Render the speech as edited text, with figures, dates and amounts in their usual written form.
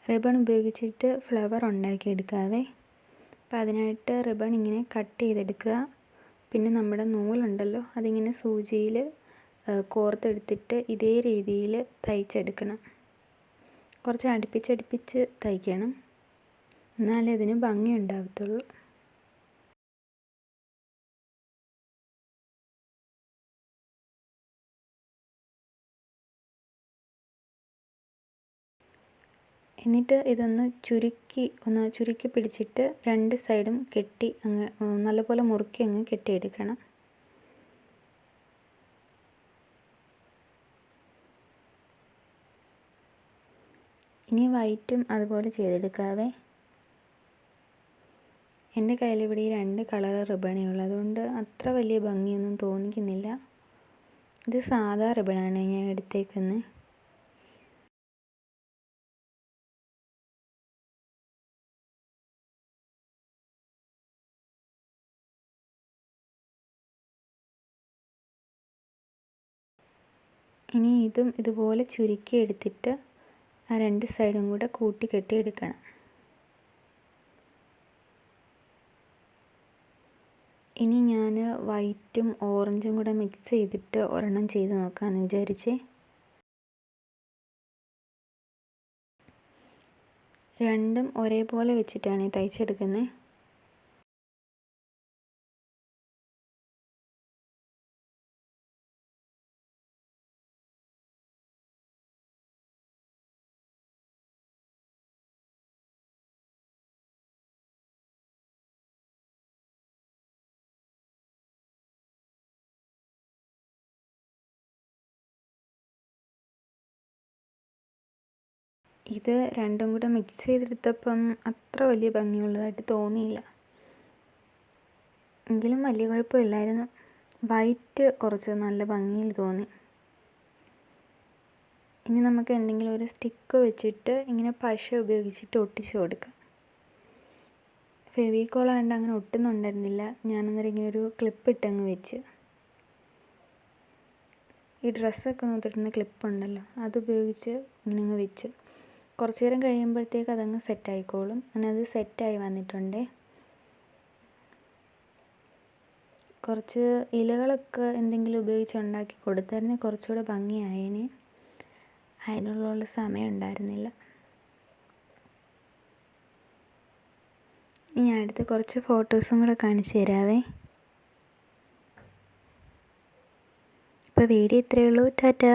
Ribbon ഉപയോഗിച്ചിട്ട് flower ഉണ്ടാക്കിയെടുക്കാവേ. അപ്പോൾ അതിനായിട്ട് റിബൺ ഇങ്ങനെ കട്ട് ചെയ്തെടുക്കുക. പിന്നെ നമ്മുടെ നൂലുണ്ടല്ലോ അതിങ്ങനെ സൂചിയിൽ കോർത്തെടുത്തിട്ട് ഇതേ രീതിയിൽ തയ്ച്ചെടുക്കണം. കുറച്ച് അടുപ്പിച്ചടുപ്പിച്ച് തയ്ക്കണം, എന്നാലേ ഇതിന് ഭംഗി ഉണ്ടാകത്തുള്ളൂ. എന്നിട്ട് ഇതൊന്ന് ചുരുക്കി പിടിച്ചിട്ട് രണ്ട് സൈഡും കെട്ടി അങ്ങ് നല്ലപോലെ മുറുക്കി അങ്ങ് കെട്ടിയെടുക്കണം. ഇനി വൈറ്റും അതുപോലെ ചെയ്തെടുക്കാവേ. എൻ്റെ കയ്യിലിവിടെ ഈ 2 കളർ റിബണേ ഉള്ളൂ, അതുകൊണ്ട് അത്ര വലിയ ഭംഗിയൊന്നും തോന്നിക്കുന്നില്ല. ഇത് സാധാ റിബണാണ് ഞാൻ എടുത്തേക്കുന്നത്. ഇനി ഇതും ഇതുപോലെ ചുരുക്കി എടുത്തിട്ട് ആ 2 സൈഡും കൂടെ കൂട്ടി കെട്ടിയെടുക്കണം. ഇനി ഞാൻ വൈറ്റും ഓറഞ്ചും കൂടെ മിക്സ് ചെയ്തിട്ട് ഒരെണ്ണം ചെയ്ത് നോക്കാമെന്ന് വിചാരിച്ചേ. രണ്ടും ഒരേപോലെ വെച്ചിട്ടാണ് തയ്ച്ചെടുക്കുന്നത്. ഇത് രണ്ടും കൂടെ മിക്സ് ചെയ്തെടുത്തപ്പം അത്ര വലിയ ഭംഗിയുള്ളതായിട്ട് തോന്നിയില്ല, എങ്കിലും വലിയ കുഴപ്പമില്ലായിരുന്നു. വൈറ്റ് കുറച്ച് നല്ല ഭംഗിയിൽ തോന്നി. ഇനി നമുക്ക് എന്തെങ്കിലും ഒരു സ്റ്റിക്ക് വെച്ചിട്ട് ഇങ്ങനെ പശ ഉപയോഗിച്ചിട്ട് ഒട്ടിച്ച് കൊടുക്കാം. ഫെവിക്കോളായതുകൊണ്ട് അങ്ങനെ ഒട്ടുന്നുണ്ടായിരുന്നില്ല. ഞാനന്നേരം ഇങ്ങനെ ഒരു ക്ലിപ്പ് ഇട്ടങ്ങ് വെച്ച്, ഈ ഡ്രസ്സൊക്കെ നോക്കിട്ടുന്ന ക്ലിപ്പുണ്ടല്ലോ അതുപയോഗിച്ച് ഇങ്ങനെ അങ്ങ് വെച്ച്. കുറച്ച് നേരം കഴിയുമ്പോഴത്തേക്ക് അതങ്ങ് സെറ്റായിക്കോളും. അങ്ങനെ അത് സെറ്റായി വന്നിട്ടുണ്ടേ. കുറച്ച് ഇലകളൊക്കെ എന്തെങ്കിലും ഉപയോഗിച്ച് ഉണ്ടാക്കി കൊടുത്തായിരുന്നെങ്കിൽ കുറച്ചുകൂടെ ഭംഗിയായേനെ. അതിനുള്ള സമയം ഉണ്ടായിരുന്നില്ല. ഇനി അടുത്ത് കുറച്ച് ഫോട്ടോസും കൂടെ കാണിച്ചു തരാവേ. ഇപ്പോൾ വീഡിയോ ഇത്രയേ ഉള്ളൂ. ടാറ്റാ.